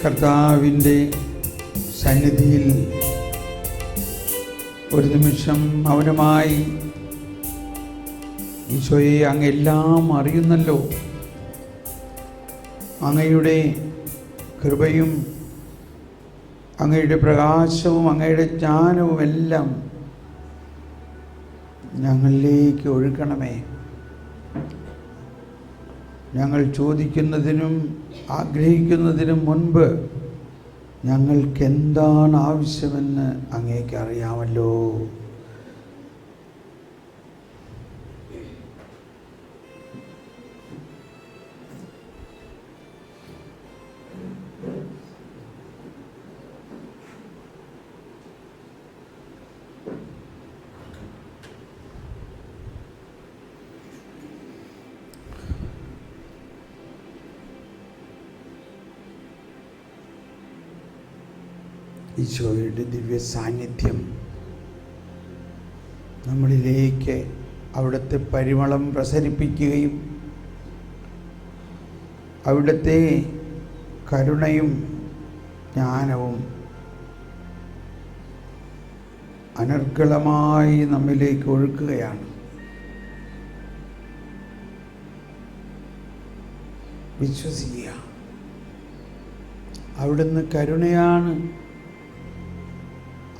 കർത്താവിൻ്റെ സന്നിധിയിൽ ഒരു നിമിഷം മൗനമായി ഈശോയെ അങ്ങ് എല്ലാം അറിയുന്നല്ലോ, അങ്ങയുടെ കൃപയും അങ്ങയുടെ പ്രകാശവും അങ്ങയുടെ ജ്ഞാനവും എല്ലാം ഞങ്ങളിലേക്ക് ഒഴുകണമേ. ഞങ്ങൾ ചോദിക്കുന്നതിനും ആഗ്രഹിക്കുന്നതിനും മുൻപ് ഞങ്ങൾക്ക് എന്താണ് ആവശ്യമെന്ന് അങ്ങേക്ക് അറിയാമല്ലോ. ഈശോയുടെ ദിവ്യ സാന്നിധ്യം നമ്മളിലേക്ക് അവിടുത്തെ പരിമളം പ്രസരിപ്പിക്കുകയും അവിടുത്തെ കരുണയും ജ്ഞാനവും അനർഗളമായി നമ്മിലേക്ക് ഒഴുക്കുകയാണ്. വിശ്വസിക്കുക, അവിടുന്ന് കരുണയാണ്,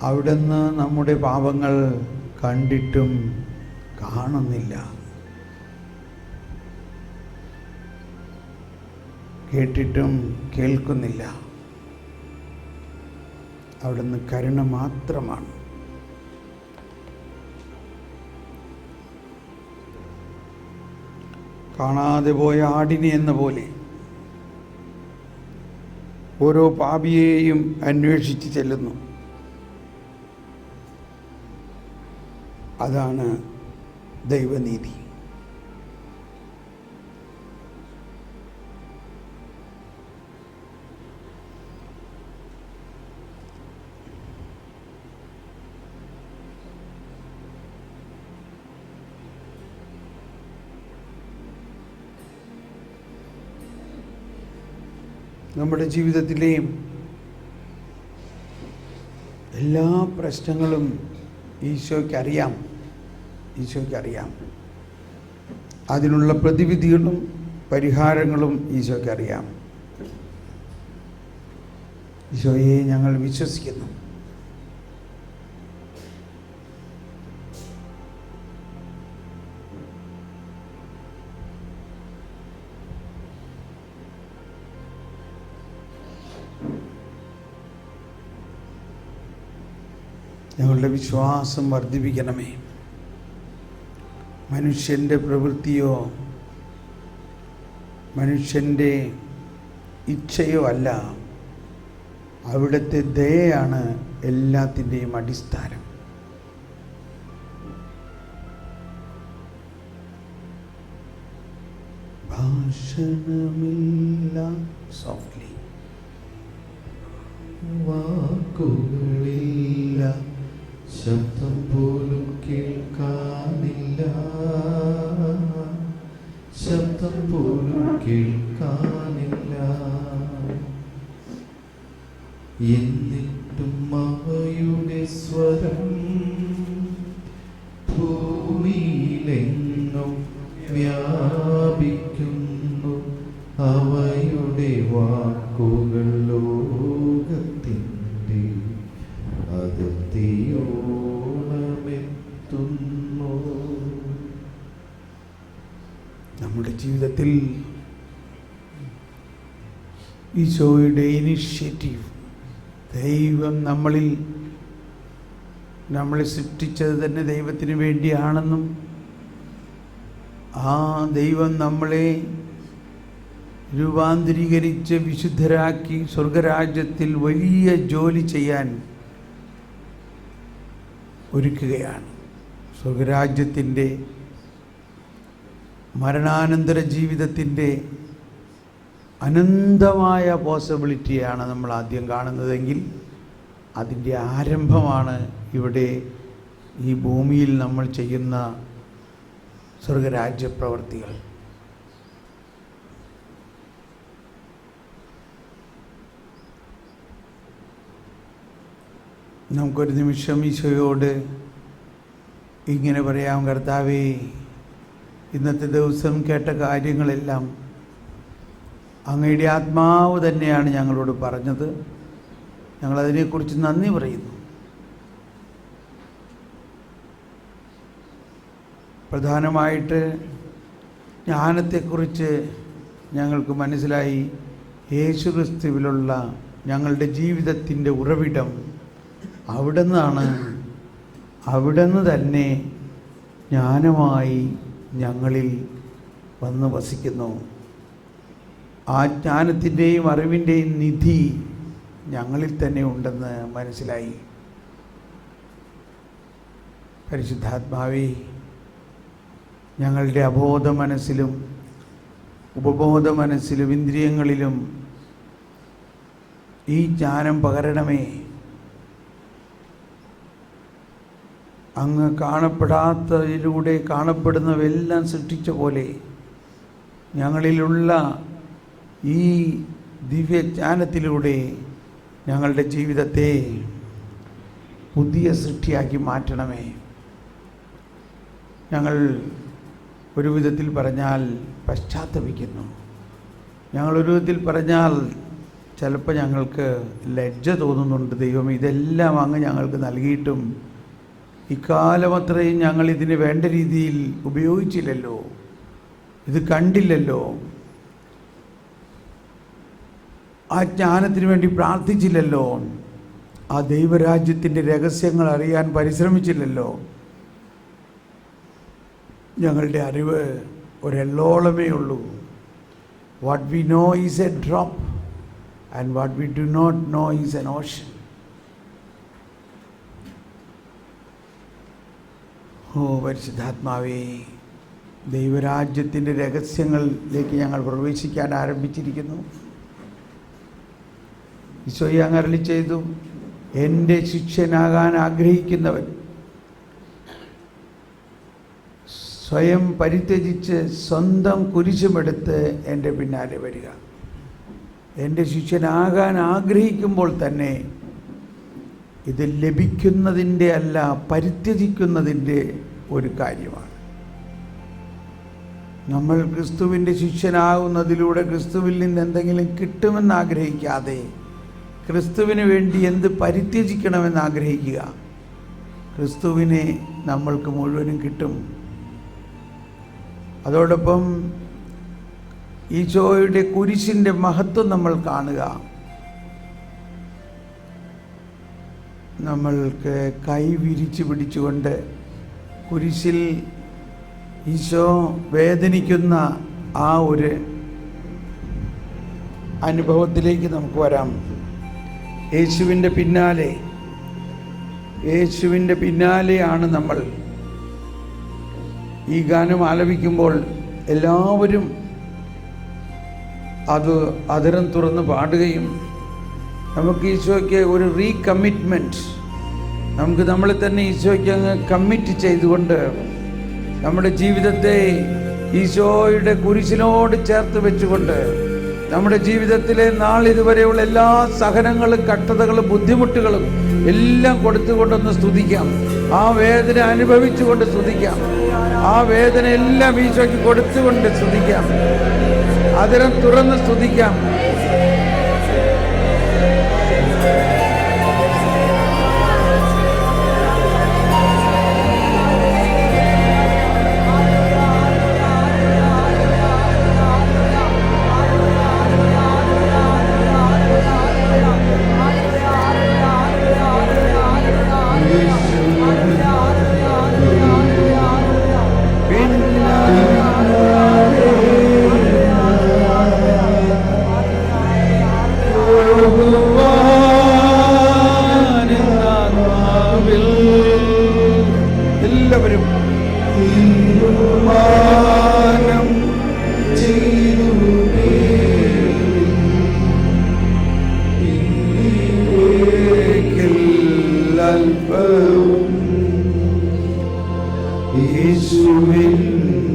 അവിടുന്ന് നമ്മുടെ പാപങ്ങൾ കണ്ടിട്ടും കാണുന്നില്ല, കേട്ടിട്ടും കേൾക്കുന്നില്ല. അവിടുന്ന് കരുണ മാത്രമാണ്. കാണാതെ പോയ ആടിനെ എന്ന പോലെ ഓരോ പാപിയെയും അന്വേഷിച്ച് ചെല്ലുന്നു. അതാണ് ദൈവനീതി. നമ്മുടെ ജീവിതത്തിലെയും എല്ലാ പ്രശ്നങ്ങളും ഈശോയ്ക്കറിയാം. അതിനുള്ള പ്രതിവിധികളും പരിഹാരങ്ങളും ഈശോയ്ക്കറിയാം. ഈശോയെ ഞങ്ങൾ വിശ്വസിക്കുന്നു. ഞങ്ങളുടെ വിശ്വാസം വർദ്ധിപ്പിക്കണമേ. മനുഷ്യൻ്റെ പ്രവൃത്തിയോ മനുഷ്യൻ്റെ ഇച്ഛയോ അല്ല, അവിടുത്തെ ദയയാണ് എല്ലാത്തിൻ്റെയും അടിസ്ഥാനം. ഭാഷണമില്ല, സോഫ്റ്റ്ലി, വാക്കുകളില്ല, ശബ്ദം പോലും കേൾക്കാനില്ല, ശബ്ദം പോലും കേൾക്കാനില്ല. എന്നിട്ടും അവയുടെ സ്വരം ഭൂമിയിലെങ്ങും വ്യാപിക്കുന്നു. അവയുടെ വാക്കുകൾ ലോകത്തിൻ്റെ അതിർത്തിയോളമെത്തുന്നു. നമ്മുടെ ജീവിതത്തിൽ ഈശോയുടെ ഇനിഷ്യേറ്റീവ്, ദൈവം നമ്മളെ സൃഷ്ടിച്ചത് തന്നെ ദൈവത്തിന് വേണ്ടിയാണെന്നും ആ ദൈവം നമ്മളെ രൂപാന്തരീകരിച്ച് വിശുദ്ധരാക്കി സ്വർഗരാജ്യത്തിൽ വലിയ ജോലി ചെയ്യാൻ ഒരുക്കുകയാണ്. സ്വർഗരാജ്യത്തിൻ്റെ മരണാനന്തര ജീവിതത്തിൻ്റെ അനന്തമായ പോസിബിലിറ്റിയാണ് നമ്മൾ ആദ്യം കാണുന്നതെങ്കിൽ അതിൻ്റെ ആരംഭമാണ് ഇവിടെ ഈ ഭൂമിയിൽ നമ്മൾ ചെയ്യുന്ന സ്വർഗരാജ്യ പ്രവൃത്തികൾ. നമുക്കൊരു നിമിഷം ഈശോയോട് ഇങ്ങനെ പറയാം: കർത്താവേ, ഇന്നത്തെ ദിവസം കേട്ട കാര്യങ്ങളെല്ലാം അങ്ങയുടെ ആത്മാവ് തന്നെയാണ് ഞങ്ങളോട് പറഞ്ഞത്. ഞങ്ങളതിനെക്കുറിച്ച് നന്ദി പറയുന്നു. പ്രധാനമായിട്ട് ജ്ഞാനത്തെക്കുറിച്ച് ഞങ്ങൾക്ക് മനസ്സിലായി. യേശുക്രിസ്തുവിലുള്ള ഞങ്ങളുടെ ജീവിതത്തിൻ്റെ ഉറവിടം അവിടുന്ന് തന്നെ ജ്ഞാനമായി ഞങ്ങളിൽ വന്ന് വസിക്കുന്നു. ആ ജ്ഞാനത്തിൻ്റെയും അറിവിൻ്റെയും നിധി ഞങ്ങളിൽ തന്നെ ഉണ്ടെന്ന് മനസ്സിലായി. പരിശുദ്ധാത്മാവേ, ഞങ്ങളുടെ അബോധ മനസ്സിലും ഉപബോധ മനസ്സിലും ഇന്ദ്രിയങ്ങളിലും ഈ ജ്ഞാനം പകരണമേ. അങ്ങ് കാണപ്പെടാത്തതിലൂടെ കാണപ്പെടുന്നവയെല്ലാം സൃഷ്ടിച്ച പോലെ ഞങ്ങളിലുള്ള ഈ ദിവ്യജ്ഞാനത്തിലൂടെ ഞങ്ങളുടെ ജീവിതത്തെ പുതിയ സൃഷ്ടിയാക്കി മാറ്റണമേ. ഞങ്ങൾ ഒരു വിധത്തിൽ പറഞ്ഞാൽ പശ്ചാത്തപിക്കുന്നു. ഞങ്ങൾ ഒരു വിധത്തിൽ പറഞ്ഞാൽ ചിലപ്പോൾ ഞങ്ങൾക്ക് ലജ്ജ തോന്നുന്നുണ്ട്. ദൈവം ഇതെല്ലാം അങ്ങ് ഞങ്ങൾക്ക് നൽകിയിട്ടും ഇക്കാലം അത്രയും ഞങ്ങൾ ഇതിന് വേണ്ട രീതിയിൽ ഉപയോഗിച്ചില്ലല്ലോ, ഇത് കണ്ടില്ലല്ലോ, ആ ജ്ഞാനത്തിന് വേണ്ടി പ്രാർത്ഥിച്ചില്ലല്ലോ, ആ ദൈവരാജ്യത്തിൻ്റെ രഹസ്യങ്ങൾ അറിയാൻ പരിശ്രമിച്ചില്ലല്ലോ. ഞങ്ങളുടെ അറിവ് ഒരെള്ളോളമേ ഉള്ളൂ. What we know is a drop and what we do not know is an ocean. ഓ പരിശുദ്ധാത്മാവേ, ദൈവരാജ്യത്തിൻ്റെ രഹസ്യങ്ങളിലേക്ക് ഞങ്ങൾ പ്രവേശിക്കാൻ ആരംഭിച്ചിരിക്കുന്നു. ഈശോയെ അങ്ങ് അരുളി ചെയ്തു, എൻ്റെ ശിഷ്യനാകാൻ ആഗ്രഹിക്കുന്നവൻ സ്വയം പരിത്യജിച്ച് സ്വന്തം കുരിശുമെടുത്ത് എൻ്റെ പിന്നാലെ വരിക. എൻ്റെ ശിഷ്യനാകാൻ ആഗ്രഹിക്കുമ്പോൾ തന്നെ ഇത് ലഭിക്കുന്നതിൻ്റെ അല്ല, പരിത്യജിക്കുന്നതിൻ്റെ ഒരു കാര്യമാണ്. നമ്മൾ ക്രിസ്തുവിൻ്റെ ശിഷ്യനാകുന്നതിലൂടെ ക്രിസ്തുവിൽ നിന്ന് എന്തെങ്കിലും കിട്ടുമെന്ന് ആഗ്രഹിക്കാതെ ക്രിസ്തുവിന് വേണ്ടി എന്ത് പരിത്യജിക്കണമെന്ന് ആഗ്രഹിക്കുക. ക്രിസ്തുവിനെ നമ്മൾക്ക് മുഴുവനും കിട്ടും. അതോടൊപ്പം ഈശോയുടെ കുരിശിൻ്റെ മഹത്വം നമ്മൾ കാണുക. നമ്മൾക്ക് കൈ വിരിച്ചു പിടിച്ചുകൊണ്ട് കുരിശിൽ ഈശോ വേദനിക്കുന്ന ആ ഒരു അനുഭവത്തിലേക്ക് നമുക്ക് വരാം. യേശുവിൻ്റെ പിന്നാലെയാണ് നമ്മൾ. ഈ ഗാനം ആലപിക്കുമ്പോൾ എല്ലാവരും അത് അതിരം തുറന്ന് പാടുകയും നമുക്ക് ഈശോയ്ക്ക് ഒരു റീകമ്മിറ്റ്മെൻറ്റ്, നമുക്ക് നമ്മളെ തന്നെ ഈശോയ്ക്ക് അങ്ങ് കമ്മിറ്റ് ചെയ്തുകൊണ്ട് നമ്മുടെ ജീവിതത്തെ ഈശോയുടെ കുരിശിനോട് ചേർത്ത് വെച്ചുകൊണ്ട് നമ്മുടെ ജീവിതത്തിലെ നാളിതുവരെയുള്ള എല്ലാ സഹനങ്ങളും കഷ്ടതകളും ബുദ്ധിമുട്ടുകളും എല്ലാം കൊടുത്തുകൊണ്ടൊന്ന് സ്തുതിക്കാം. ആ വേദന അനുഭവിച്ചുകൊണ്ട് സ്തുതിക്കാം. ആ വേദന എല്ലാം ഈശോയ്ക്ക് കൊടുത്തുകൊണ്ട് സ്തുതിക്കാം. അതിരം തുറന്ന് സ്തുതിക്കാം. എല്ലാവരും യേശുവിൻ്റെ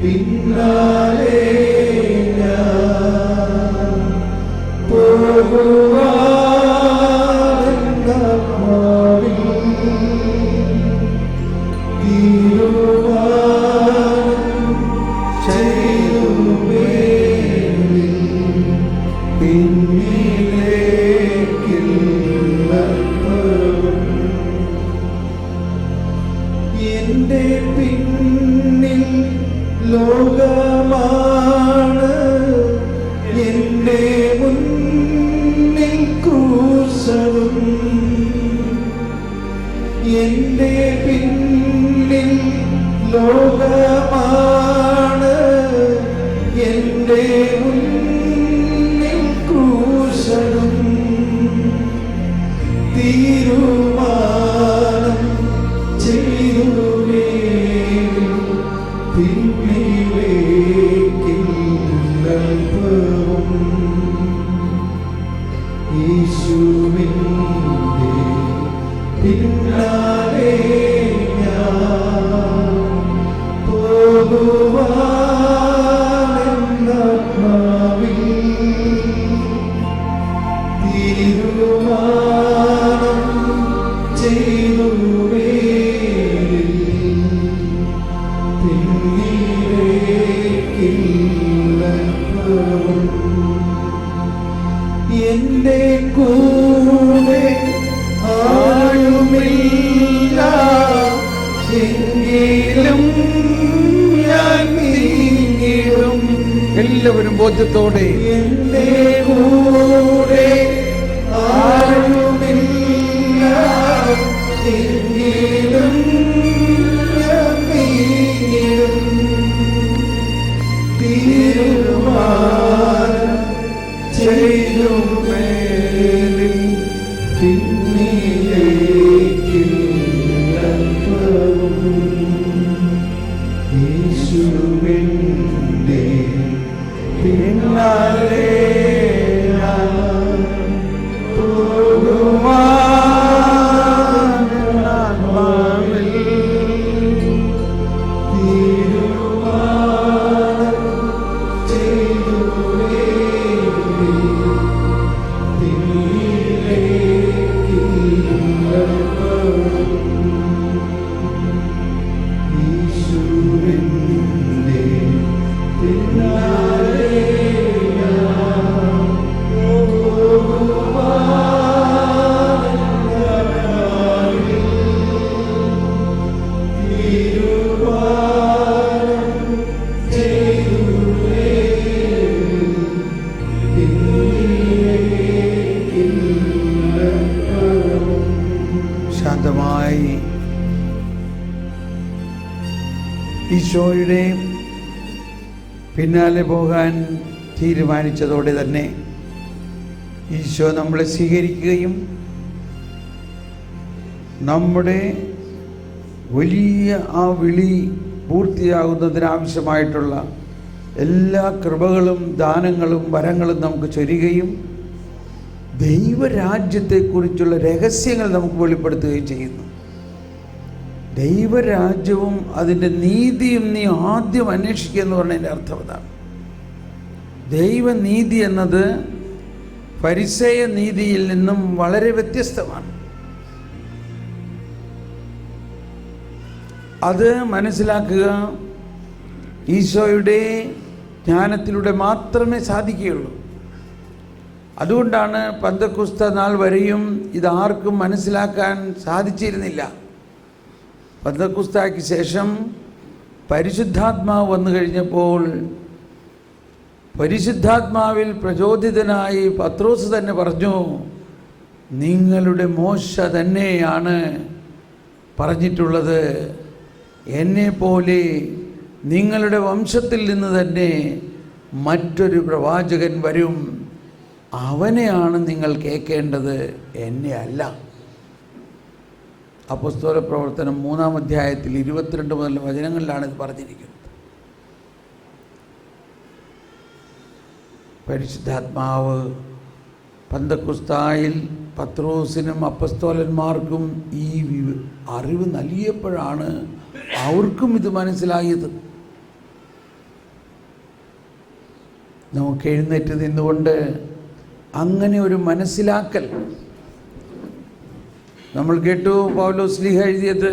പിന്നാലെ എന്റെ പിന്നിൽ ലോകമാണ്, എന്റെ മുന്നിൽ ക്രൂശവും. എന്റെ പിന്നിൽ ലോകമാണ്, എന്റെ മുന്നിൽ ക്രൂശവും. തീരുമാനം ചെയ്തുവേ പിന്നിലേക്കും യേശുവിൻ്റെ പിന്നാലെ ഞാൻ പോകുവാനെന്നാത്മാവിൽ തീരുമാനം ചെയ്തു. ബോധ്യത്തോടെ എന്റെ കൂടെ ആരുമില്ല, എങ്കിലും ഞാൻ നീങ്ങിടും. തീരുമാനം ചെയ്തു മേലിൽ പിന്നിലേക്കില്ല അല്പവും. യേശുവിന്റെ പിന്നാലെ ഞാൻ പോകുവാൻ ആത്മാവിൽ തീരുമാനം ചെയ്തു പിന്നിലേക്കില്ല അല്പവും. യേശുവിന്റെ പിന്നാലെ ഞാൻ പോകുവാൻ ആത്മാവിൽ തീരുമാനം ചെയ്തു പിന്നിലേക്കില്ല അല്പവും. ശാന്തമായി ഈശോയുടെ പിന്നാലെ പോകാൻ തീരുമാനിച്ചതോടെ തന്നെ ഈശോ നമ്മളെ സ്വീകരിക്കുകയും നമ്മുടെ വലിയ ആ വിളി പൂർത്തിയാകുന്നതിനാവശ്യമായിട്ടുള്ള എല്ലാ കൃപകളും ദാനങ്ങളും വരങ്ങളും നമുക്ക് ചൊരിയുകയും ദൈവരാജ്യത്തെക്കുറിച്ചുള്ള രഹസ്യങ്ങൾ നമുക്ക് വെളിപ്പെടുത്തുകയും ചെയ്യുന്നു. ദൈവരാജ്യവും അതിൻ്റെ നീതിയും നീ ആദ്യം അന്വേഷിക്കുക എന്ന് പറഞ്ഞതിൻ്റെ അർത്ഥം അതാണ്. ദൈവനീതി എന്നത് ഫരിസേയ നീതിയിൽ നിന്നും വളരെ വ്യത്യസ്തമാണ്. അത് മനസ്സിലാക്കുക ഈശോയുടെ ജ്ഞാനത്തിലൂടെ മാത്രമേ സാധിക്കുകയുള്ളൂ. അതുകൊണ്ടാണ് പെന്തക്കോസ്ത് നാൾ വരെയും ഇതാർക്കും മനസ്സിലാക്കാൻ സാധിച്ചിരുന്നില്ല. പെന്തക്കോസ്തായ്ക്ക് ശേഷം പരിശുദ്ധാത്മാവ് വന്നു കഴിഞ്ഞപ്പോൾ പരിശുദ്ധാത്മാവിൽ പ്രചോദിതനായി പത്രോസ് തന്നെ പറഞ്ഞു, നിങ്ങളുടെ മോശ തന്നെയാണ് പറഞ്ഞിട്ടുള്ളത്, എന്നെപ്പോലെ നിങ്ങളുടെ വംശത്തിൽ നിന്ന് തന്നെ മറ്റൊരു പ്രവാചകൻ വരും, അവനെയാണ് നിങ്ങൾ കേൾക്കേണ്ടത്, എന്നെ അല്ല. അപ്പോസ്തല പ്രവർത്തനം 3-ാം അധ്യായത്തിൽ 22 മുതൽ വചനങ്ങളിലാണ് ഇത് പറഞ്ഞിരിക്കുന്നത്. പരിശുദ്ധാത്മാവ് പെന്തക്കോസ്തായിൽ പത്രോസിനും അപ്പസ്തോലന്മാർക്കും ഈ അറിവ് നൽകിയപ്പോഴാണ് അവർക്കും ഇത് മനസ്സിലായത്. നമുക്ക് എഴുന്നേറ്റ് നിന്നുകൊണ്ട് അങ്ങനെ ഒരു മനസ്സിലാക്കൽ നമ്മൾ കേട്ടു. പൗലോസ് ശ്ലീഹ എഴുതിയത്,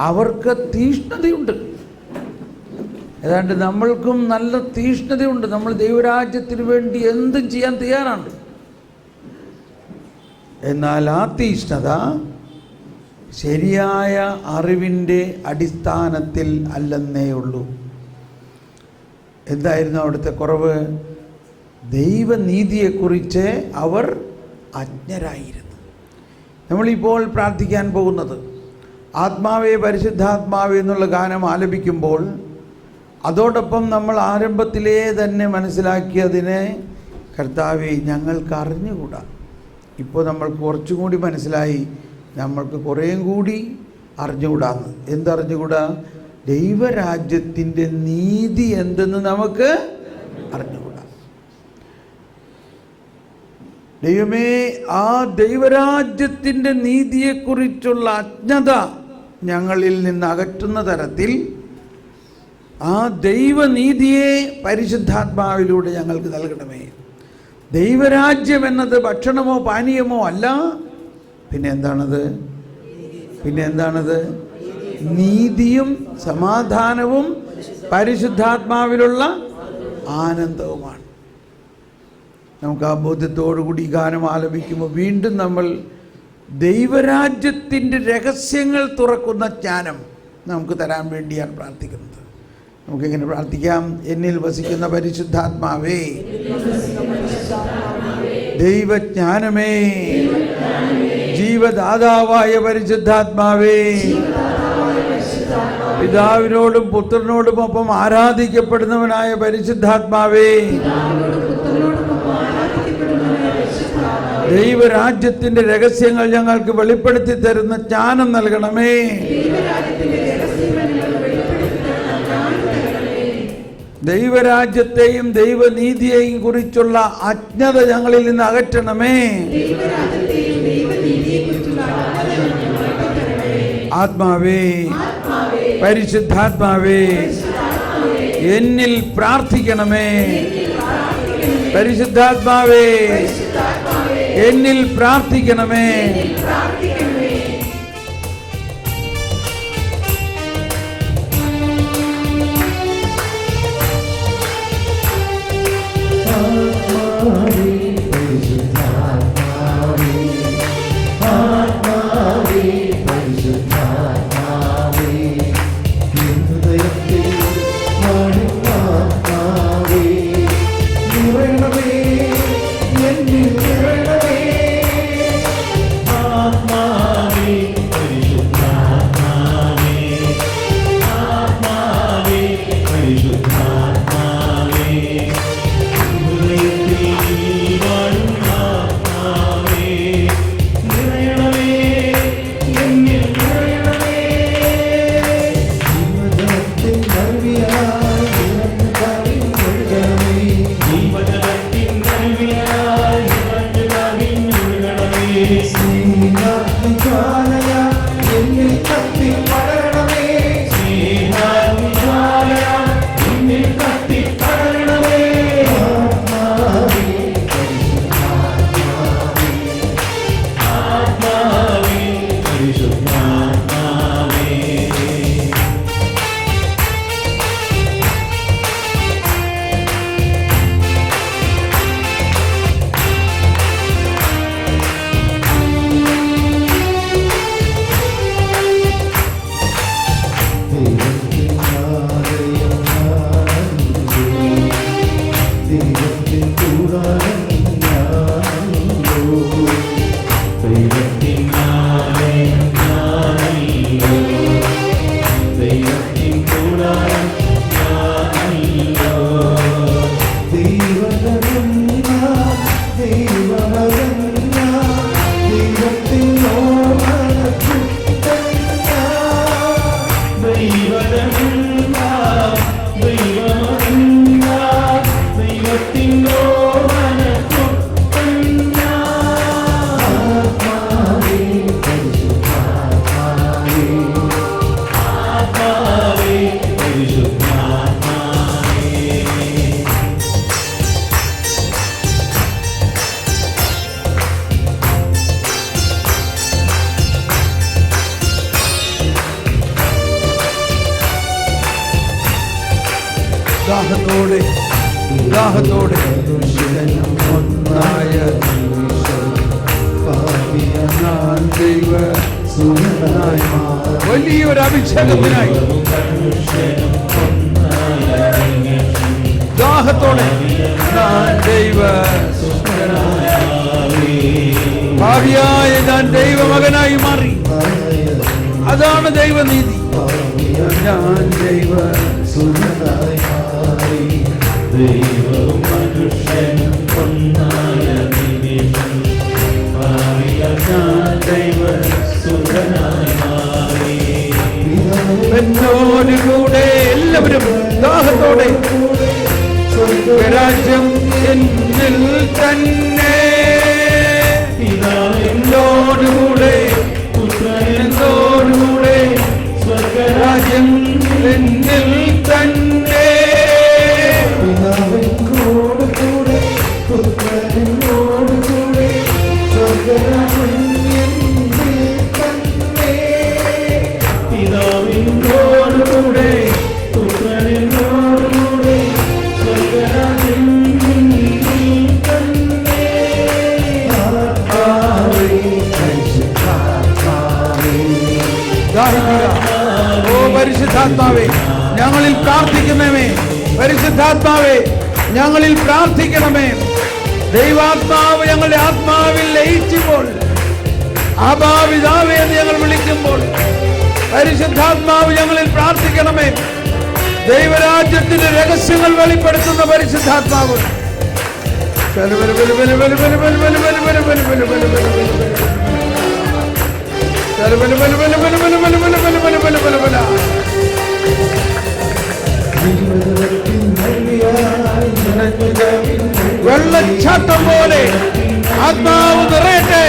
അവർക്ക് തീഷ്ണതയുണ്ട്. ഏതാണ്ട് നമ്മൾക്കും നല്ല തീഷ്ണതയുണ്ട്. നമ്മൾ ദൈവരാജ്യത്തിന് വേണ്ടി എന്തും ചെയ്യാൻ തയ്യാറാണ്. എന്നാൽ ആ തീഷ്ണത ശരിയായ അറിവിൻ്റെ അടിസ്ഥാനത്തിൽ അല്ലെന്നേ ഉള്ളൂ. എന്തായിരുന്നു അവിടുത്തെ കുറവ്? ദൈവനീതിയെക്കുറിച്ച് അവർ അജ്ഞരായിരുന്നു. നമ്മളിപ്പോൾ പ്രാർത്ഥിക്കാൻ പോകുന്നത് ആത്മാവേ പരിശുദ്ധാത്മാവേ എന്നുള്ള ഗാനം ആലപിക്കുമ്പോൾ അതോടൊപ്പം നമ്മൾ ആരംഭത്തിലേ തന്നെ മനസ്സിലാക്കിയതിനെ, കർത്താവേ ഞങ്ങൾക്ക് അറിഞ്ഞുകൂടാ. ഇപ്പോൾ നമ്മൾക്ക് കുറച്ചും കൂടി മനസ്സിലായി, നമ്മൾക്ക് കുറേയും കൂടി അറിഞ്ഞുകൂടാന്ന്. എന്തറിഞ്ഞുകൂടാ? ദൈവരാജ്യത്തിൻ്റെ നീതി എന്തെന്ന് നമുക്ക് അറിഞ്ഞുകൂടാ. ദൈവമേ, ആ ദൈവരാജ്യത്തിൻ്റെ നീതിയെക്കുറിച്ചുള്ള അജ്ഞത ഞങ്ങളിൽ നിന്ന് അകറ്റുന്ന തരത്തിൽ ആ ദൈവനീതിയെ പരിശുദ്ധാത്മാവിലൂടെ ഞങ്ങൾക്ക് നൽകണമേ. ദൈവരാജ്യം എന്നത് ഭക്ഷണമോ പാനീയമോ അല്ല. പിന്നെ എന്താണത്? നീതിയും സമാധാനവും പരിശുദ്ധാത്മാവിലുള്ള ആനന്ദവുമാണ്. നമുക്ക് ആ ബോധ്യത്തോടുകൂടി ഈ ഗാനം ആലപിക്കുമ്പോൾ വീണ്ടും നമ്മൾ ദൈവരാജ്യത്തിൻ്റെ രഹസ്യങ്ങൾ തുറക്കുന്ന ജ്ഞാനം നമുക്ക് തരാൻ വേണ്ടിയാണ് പ്രാർത്ഥിക്കുന്നത്. നമുക്കിങ്ങനെ പ്രാർത്ഥിക്കാം. എന്നിൽ വസിക്കുന്ന പരിശുദ്ധാത്മാവേ, ദൈവജ്ഞാനമേ, ജീവദാതാവായ പരിശുദ്ധാത്മാവേ, പിതാവിനോടും പുത്രനോടും ഒപ്പം ആരാധിക്കപ്പെടുന്നവനായ പരിശുദ്ധാത്മാവേ, ദൈവരാജ്യത്തിന്റെ രഹസ്യങ്ങൾ ഞങ്ങൾക്ക് വെളിപ്പെടുത്തി തരുന്ന ജ്ഞാനം നൽകണമേ. ദൈവരാജ്യത്തെയും ദൈവനീതിയെയും കുറിച്ചുള്ള അജ്ഞത ഞങ്ങളിൽ നിന്ന് അകറ്റണമേ. ആത്മാവേ, പരിശുദ്ധാത്മാവേ, എന്നിൽ പ്രാർത്ഥിക്കണമേ. പരിശുദ്ധാത്മാവേ, എന്നിൽ പ്രാർത്ഥിക്കണമേ. ദാഹത്തോടെ ദാഹത്തോടെ ഒന്നായ വലിയൊരു അഭിഷേകത്തിനായി ദാഹത്തോടെ ദൈവ ഭാവിയായ ഞാൻ ദൈവമകനായി മാറി. അതാണ് ദൈവനീതി. ഞാൻ ദൈവ ദൈവവും മനുഷ്യനും ഒന്നായ നിമിഷം ദൈവസുതനായി മാറി. എന്നോടുകൂടെ എല്ലാവരും ദാഹത്തോടെ രാജ്യം എന്നിൽ തന്നെ. എന്നോടുകൂടെ എന്നോടുകൂടെ സ്വർഗരാജ്യം എന്നിൽ തന്നെ. പിതാവിനോടുകൂടെ പുത്രനോടുകൂടെ സ്വർഗരാജ്യം പരിശുദ്ധാത്മാവേ, ഞങ്ങളിൽ പ്രാർത്ഥിക്കണമേ. പരിശുദ്ധാത്മാവേ, ഞങ്ങളിൽ പ്രാർത്ഥിക്കണമേ. ദൈവാത്മാവ് ഞങ്ങളുടെ ആത്മാവിൽ ലയിച്ചുമ്പോൾ, ആബാ പിതാവേ എന്ന് ഞങ്ങൾ വിളിക്കുമ്പോൾ, പരിശുദ്ധാത്മാവ് ഞങ്ങളിൽ പ്രാർത്ഥിക്കണമേ. ദൈവരാജ്യത്തിന്റെ രഹസ്യങ്ങൾ വെളിപ്പെടുത്തുന്ന പരിശുദ്ധാത്മാവ്, വെള്ളച്ചാട്ടം പോലെ ആത്മാവ് നിറയട്ടെ.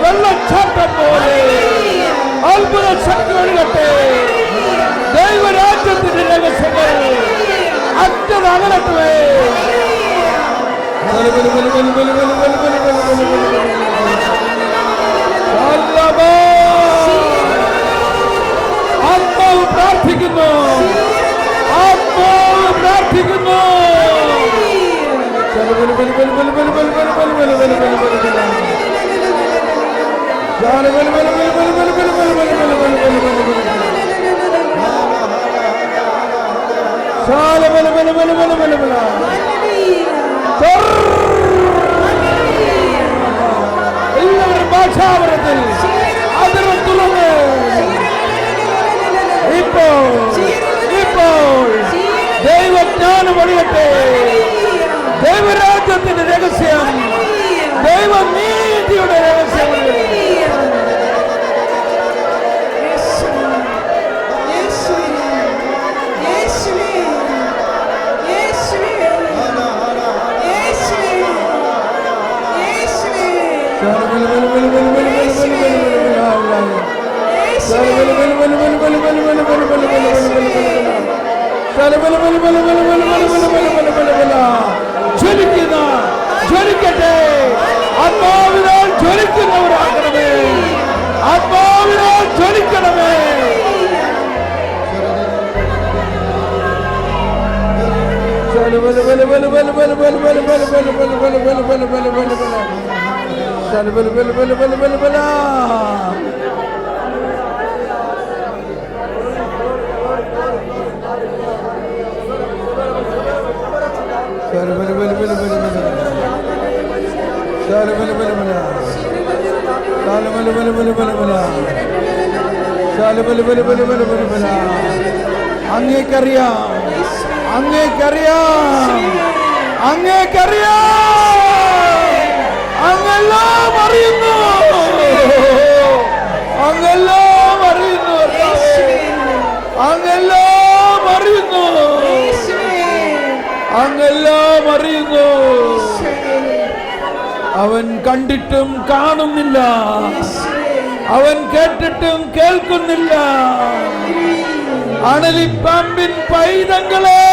വെള്ളച്ചാട്ടം പോലെ അത്ഭുത ശക്തി ഒഴുകട്ടെ. ദൈവരാജ്യത്തിന്റെ രഹസ്യങ്ങൾ അറ്റതകലട്ടെ. ആത്മാവ് പ്രാർത്ഥിക്കുന്നു, ആത്മാവ് പ്രാർത്ഥിക്കുന്നു. എല്ലാവരും ഭാഷാപരത്തിൽ അതിർവം തുറന്ന് ഇപ്പോൾ ദൈവജ്ഞാനം ഒഴിയട്ടെ. ദൈവരാജ്യത്തിന്റെ രഹസ്യം, ദൈവനീതിയുടെ രഹസ്യം ജ്വലിക്കട്ടെ. ആത്മാവിനാൽ ജ്വലിക്കുന്നവരാകണമേ, ആത്മാവിനാൽ ജ്വലിക്കണമേ. അങ്ങേക്കറിയാം, അങ്ങേക്കറിയാം, അങ്ങേക്കറിയാം, അങ്ങെല്ലാം അറിയുന്നു, അങ്ങെല്ലാം അറിയുന്നു, അങ്ങെല്ലാം അറിയുന്നു, അങ്ങെല്ലാം അറിയുന്നു. അവൻ കണ്ടിട്ടും കാണുന്നില്ല, അവൻ കേട്ടിട്ടും കേൾക്കുന്നില്ല. അണലിപ്പാമ്പിൻ പൈതങ്ങളെ,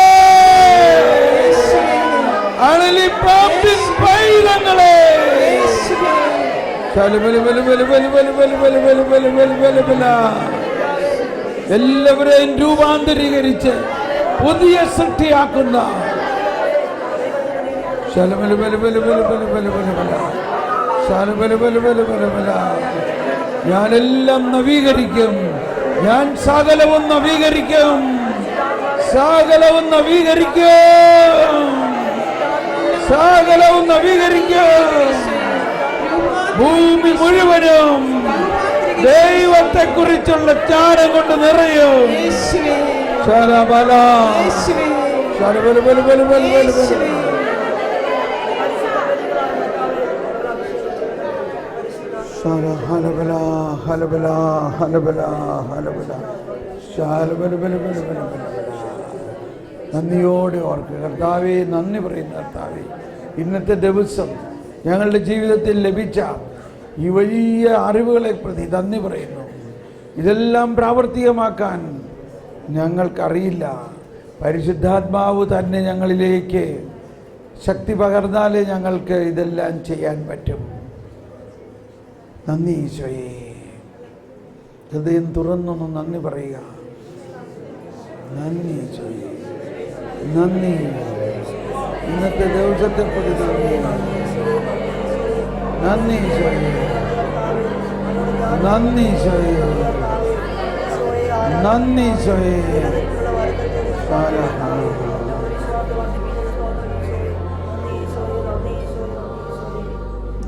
അണലിപ്പാമ്പിൻ പൈതങ്ങളെ, എല്ലാവരെയും രൂപാന്തരീകരിച്ച് പുതിയ സൃഷ്ടിയാക്കുന്ന ഞാനെല്ലാം നവീകരിക്കും, ഞാൻ സകലവും നവീകരിക്കും, സകലവും നവീകരിക്കും, സകലവും നവീകരിക്കും. ഭൂമി മുഴുവനും ദൈവത്തെ കുറിച്ചുള്ള ജ്ഞാനം കൊണ്ട് നിറയും. നന്ദിയോടെ ഓർക്കുക കർത്താവേ, നന്ദി പറയുന്ന കർത്താവേ, ഇന്നത്തെ ദിവസം ഞങ്ങളുടെ ജീവിതത്തിൽ ലഭിച്ച ഈ വലിയ അറിവുകളെ പ്രതി നന്ദി പറയുന്നു. ഇതെല്ലാം പ്രാവർത്തികമാക്കാൻ ഞങ്ങൾക്കറിയില്ല. പരിശുദ്ധാത്മാവ് തന്നെ ഞങ്ങളിലേക്ക് ശക്തി പകർന്നാലേ ഞങ്ങൾക്ക് ഇതെല്ലാം ചെയ്യാൻ പറ്റും. നന്ദി ഈശോയെ. ഹൃദയം തുറന്നൊന്ന് നന്ദി പറയുക. നന്ദി ഈശോയെ, നന്ദി. ഇന്നത്തെ ദിവസത്തെ പ്രതി നന്ദി, നന്ദി ഈശോയെ, നന്ദി ഈശോയെ, നന്ദി ഈശോയെ.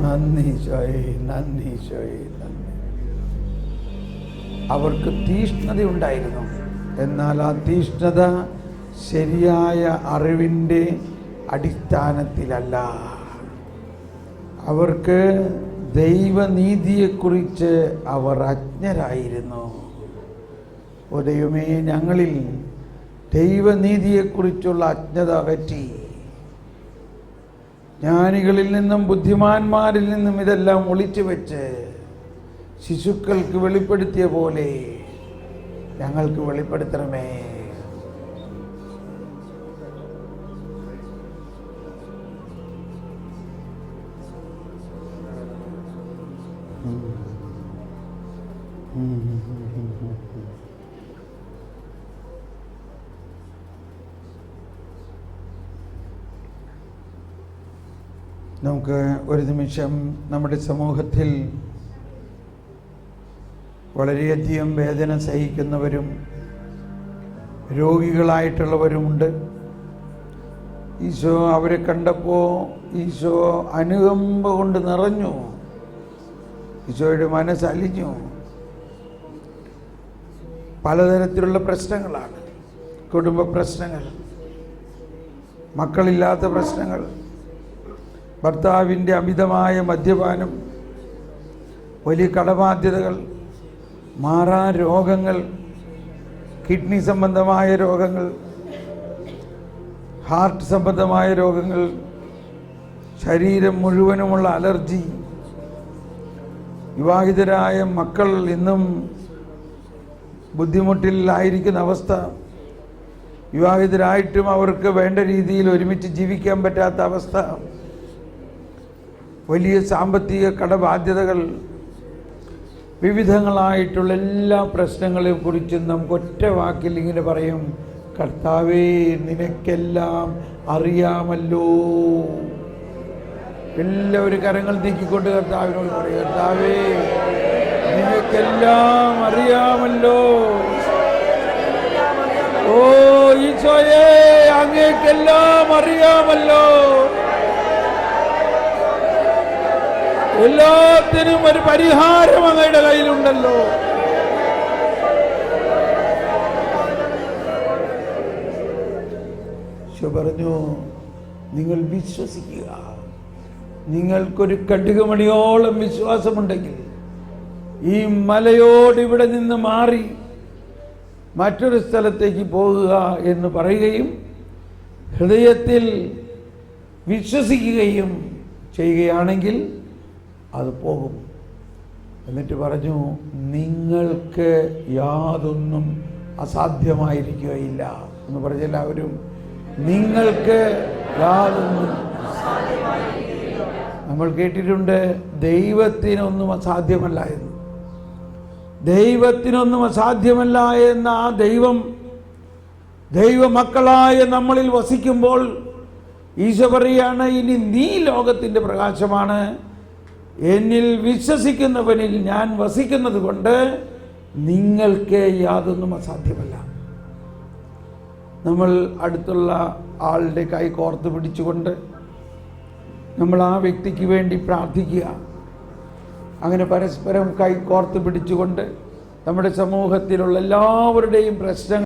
നന്ദി ഈശോയെ, നന്ദി ഈശോയെ, നന്ദി. അവർക്ക് തീഷ്ണതയുണ്ടായിരുന്നു, എന്നാൽ ആ തീഷ്ണത ശരിയായ അറിവിൻ്റെ അടിസ്ഥാനത്തിലല്ല. അവർക്ക് ദൈവനീതിയെക്കുറിച്ച് അവർ അജ്ഞരായിരുന്നു. ഓ ദൈവമേ, ഞങ്ങളിൽ ദൈവനീതിയെക്കുറിച്ചുള്ള അജ്ഞത അകറ്റി ജ്ഞാനികളിൽ നിന്നും ബുദ്ധിമാന്മാരിൽ നിന്നും ഇതെല്ലാം ഒളിച്ചു വെച്ച് ശിശുക്കൾക്ക് വെളിപ്പെടുത്തിയ പോലെ ഞങ്ങൾക്ക് വെളിപ്പെടുത്തണമേ. നമുക്ക് ഒരു നിമിഷം നമ്മുടെ സമൂഹത്തിൽ വളരെയധികം വേദന സഹിക്കുന്നവരും രോഗികളായിട്ടുള്ളവരുമുണ്ട്. ഈശോ അവരെ കണ്ടപ്പോൾ ഈശോ അനുകമ്പ കൊണ്ട് നിറഞ്ഞു. ഈശോയുടെ മനസ്സലിഞ്ഞു. പലതരത്തിലുള്ള പ്രശ്നങ്ങളാണ്. കുടുംബ പ്രശ്നങ്ങൾ, മക്കളില്ലാത്ത പ്രശ്നങ്ങൾ, ഭർത്താവിൻ്റെ അമിതമായ മദ്യപാനം, വലിയ കടബാധ്യതകൾ, മാറാ രോഗങ്ങൾ, കിഡ്നി സംബന്ധമായ രോഗങ്ങൾ, ഹാർട്ട് സംബന്ധമായ രോഗങ്ങൾ, ശരീരം മുഴുവനുമുള്ള അലർജി, വിവാഹിതരായ മക്കൾ ഇന്നും ബുദ്ധിമുട്ടിലായിരിക്കുന്ന അവസ്ഥ, വിവാഹിതരായിട്ടും അവർക്ക് വേണ്ട രീതിയിൽ ഒരുമിച്ച് ജീവിക്കാൻ പറ്റാത്ത അവസ്ഥ, വലിയ സാമ്പത്തിക കടബാധ്യതകൾ, വിവിധങ്ങളായിട്ടുള്ള എല്ലാ പ്രശ്നങ്ങളെ കുറിച്ചും നമുക്ക് ഒറ്റ വാക്കിൽ ഇങ്ങനെ പറയും, കർത്താവേ നിനക്കെല്ലാം അറിയാമല്ലോ. എല്ലാവരും കരങ്ങൾ നീക്കിക്കൊണ്ട് കർത്താവിനോട് പറയും, കർത്താവേ നിനക്കെല്ലാം അറിയാമല്ലോ. ഓ ഈശോയേ, അങ്ങേക്കെല്ലാം അറിയാമല്ലോ. ഓ എല്ലാത്തിനും ഒരു പരിഹാരം അങ്ങയുടെ കയ്യിലുണ്ടല്ലോ. ഈശോ പറഞ്ഞു, നിങ്ങൾ വിശ്വസിക്കുക. നിങ്ങൾക്കൊരു കടുകുമണിയോളം വിശ്വാസമുണ്ടെങ്കിൽ ഈ മലയോട് ഇവിടെ നിന്ന് മാറി മറ്റൊരു സ്ഥലത്തേക്ക് പോകുക എന്ന് പറയുകയും ഹൃദയത്തിൽ വിശ്വസിക്കുകയും ചെയ്യുകയാണെങ്കിൽ അത് പോകും. എന്നിട്ട് പറഞ്ഞു, നിങ്ങൾക്ക് യാതൊന്നും അസാധ്യമായിരിക്കുകയില്ല എന്ന് പറഞ്ഞ എല്ലാവരും, നിങ്ങൾക്ക് യാതൊന്നും. നമ്മൾ കേട്ടിട്ടുണ്ട് ദൈവത്തിനൊന്നും അസാധ്യമല്ല എന്ന്. ദൈവത്തിനൊന്നും അസാധ്യമല്ല എന്ന ആ ദൈവമക്കളായ നമ്മളിൽ വസിക്കുമ്പോൾ ഈശോ പറയാണ്, ഇനി നീ ലോകത്തിൻ്റെ പ്രകാശമാണ്, എന്നിൽ വിശ്വസിക്കുന്നവനിൽ ഞാൻ വസിക്കുന്നത് കൊണ്ട് നിങ്ങൾക്ക് യാതൊന്നും അസാധ്യമല്ല. നമ്മൾ അടുത്തുള്ള ആളുടെ കൈ കോർത്ത് പിടിച്ചുകൊണ്ട് നമ്മൾ ആ വ്യക്തിക്ക് വേണ്ടി പ്രാർത്ഥിക്കുക. അങ്ങനെ പരസ്പരം കൈ കോർത്ത് പിടിച്ചുകൊണ്ട് നമ്മുടെ സമൂഹത്തിലുള്ള എല്ലാവരുടെയും പ്രശ്നങ്ങൾ